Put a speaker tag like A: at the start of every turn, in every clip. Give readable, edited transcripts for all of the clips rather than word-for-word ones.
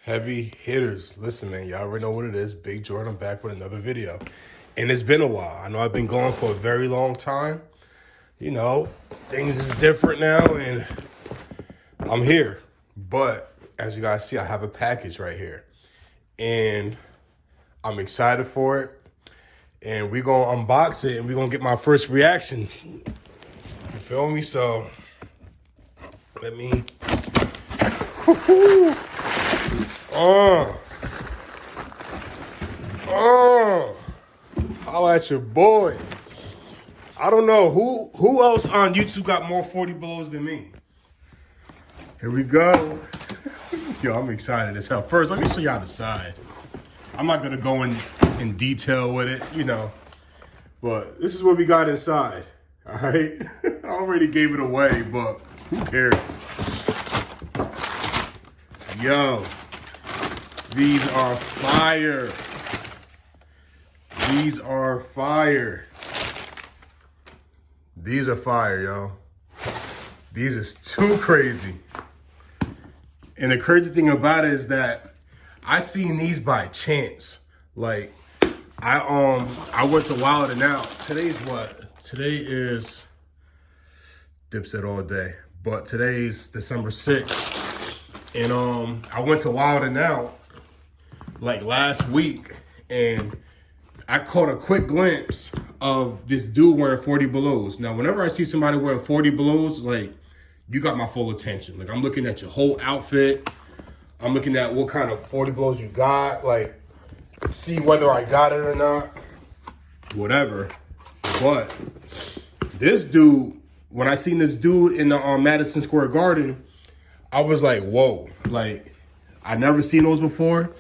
A: Heavy hitters. Listen, man, y'all already know what it is. Big Jordan, I'm back with another video. And it's been a while. I know I've been gone for a very long time. You know, things is different now, and I'm here. But as you guys see, I have a package right here. And I'm excited for it. And we're going to unbox it, and we're going to get my first reaction. You feel me? So, let me... Holla at your boy. I don't know who else on YouTube got more 40 belows than me. Here we go. Yo, I'm excited as hell. First, let me show y'all the side. I'm not gonna go in detail with it, you know, but this is what we got inside. All right, I already gave it away, but who cares? Yo. These are fire. These are fire. These are fire, yo. These is too crazy. And the crazy thing about it is that I seen these by chance. Like, I went to Wild and Out. Today's what? Today is Dipset all day. But today's December 6th. And I went to Wild and Out like last week, and I caught a quick glimpse of this dude wearing 40 belows. Now, whenever I see somebody wearing 40 belows, like, you got my full attention. Like, I'm looking at your whole outfit. I'm looking at what kind of 40 belows you got, like, see whether I got it or not, whatever. But this dude, when I seen this dude in the Madison Square Garden, I was like, whoa, like, I never seen those before.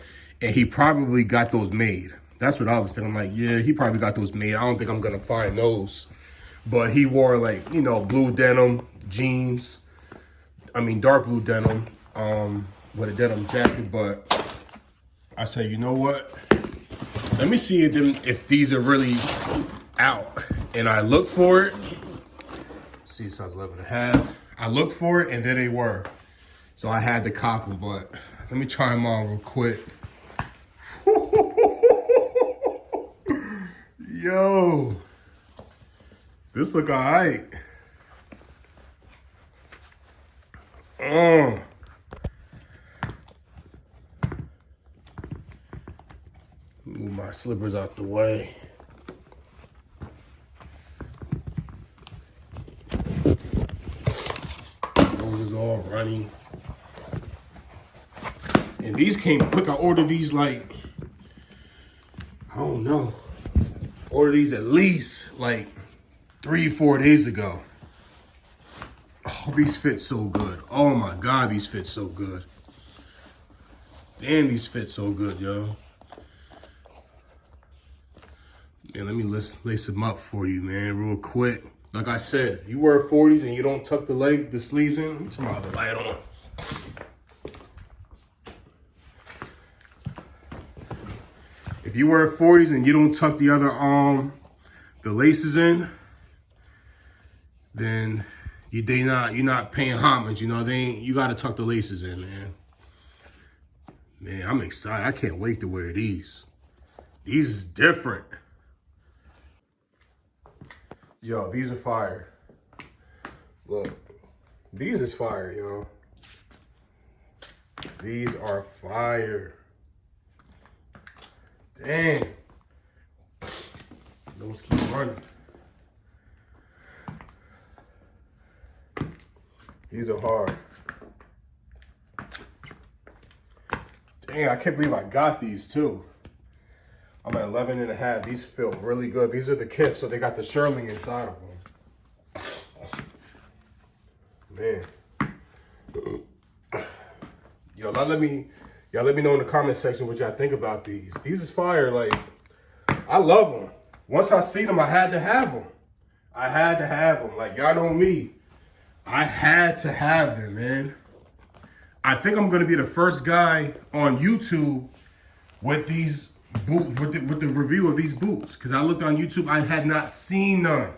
A: And he probably got those made. That's what I was thinking. I'm like, yeah, he probably got those made. I don't think I'm going to find those. But he wore, like, you know, blue denim jeans. I mean, dark blue denim with a denim jacket. But I said, you know what? Let me see if these are really out. And I looked for it. See, it size 11.5. I looked for it, and there they were. So I had to cop them. But let me try them on real quick. Yo, this look all right. Move my slippers out the way. Those is all running. And these came quick. I ordered these like, I don't know. Ordered these at least like 3-4 days ago. Oh, these fit so good. Oh my God, these fit so good. Damn, these fit so good, yo. Man, let me lace them up for you, man, real quick. Like I said, you wear 40s and you don't tuck the sleeves in, let me turn my other light on. If you wear 40s and you don't tuck the other the laces in, then you're not paying homage. You know, you gotta tuck the laces in, man. Man, I'm excited. I can't wait to wear these. These is different. Yo, these are fire. Look, these is fire, yo. These are fire. Dang. Those keep running. These are hard. Dang, I can't believe I got these too. I'm at 11.5. These feel really good. These are the kits, so they got the shirling inside of them. Man. Yo, let me know in the comment section what y'all think about these. These is fire. Like, I love them. Once I see them, I had to have them. I had to have them. Like, y'all know me. I had to have them, man. I think I'm gonna be the first guy on YouTube with these boots, with the review of these boots. Cause I looked on YouTube, I had not seen none.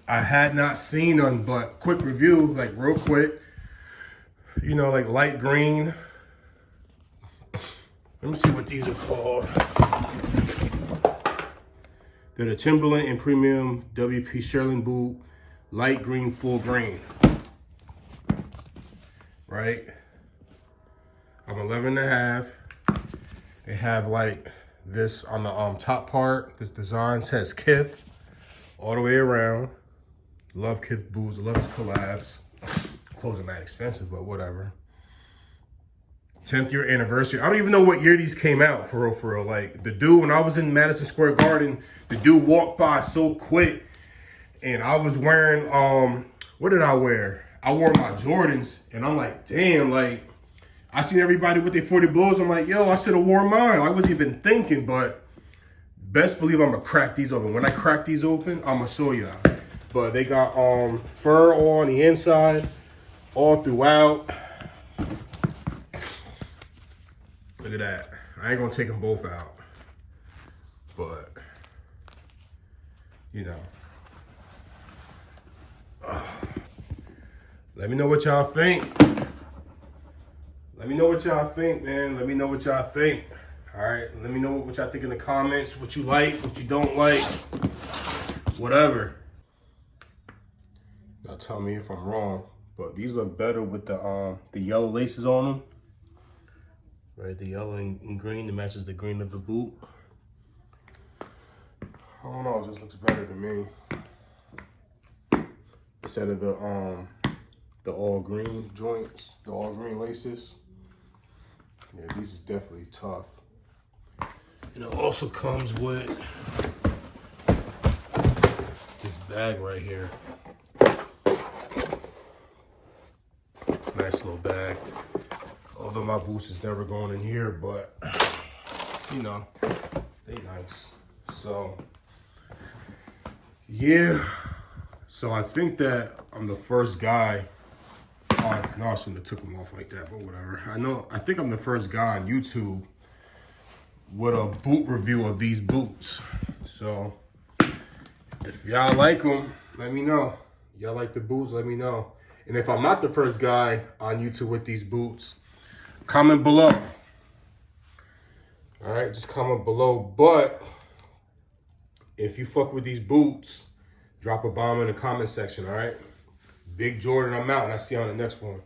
A: I had not seen none, but quick review, like real quick. You know, like light green, Let me see what these are called. They're the Timberland and Premium WP Shearling boot, light green, full grain. Right? I'm 11.5. They have like this on the top part. This design says Kith all the way around. Love Kith boots. Love his collabs. Clothes are mad expensive, but whatever. 10th year anniversary. I don't even know what year these came out, for real. Like, the dude, when I was in Madison Square Garden, the dude walked by so quick, and I was wearing, what did I wear? I wore my Jordans, and I'm like, damn, like, I seen everybody with their 40 blows. I'm like, yo, I should have worn mine. I wasn't even thinking, but best believe I'm gonna crack these open. When I crack these open, I'm gonna show y'all. But they got fur on the inside, all throughout. Look at that. I ain't gonna take them both out, but you know. Let me know what y'all think. Let me know what y'all think, man. Let me know what y'all think. All right. Let me know what y'all think in the comments. What you like, what you don't like, whatever. Now tell me if I'm wrong, but these look better with the yellow laces on them. Right, the yellow and green that matches the green of the boot. I don't know, it just looks better to me. Instead of the all green joints, the all green laces. Yeah, these is definitely tough. And it also comes with this bag right here. Nice little bag. Although my boots is never going in here, but you know, they nice. So yeah. So I think that I'm the first guy on, I know I shouldn't have took them off like that, but whatever. I think I'm the first guy on YouTube with a boot review of these boots. So if y'all like them, let me know. Y'all like the boots, let me know. And if I'm not the first guy on YouTube with these boots, comment below. All right, just comment below. But if you fuck with these boots, drop a bomb in the comment section, all right? Big Jordan, I'm out, and I'll see you on the next one.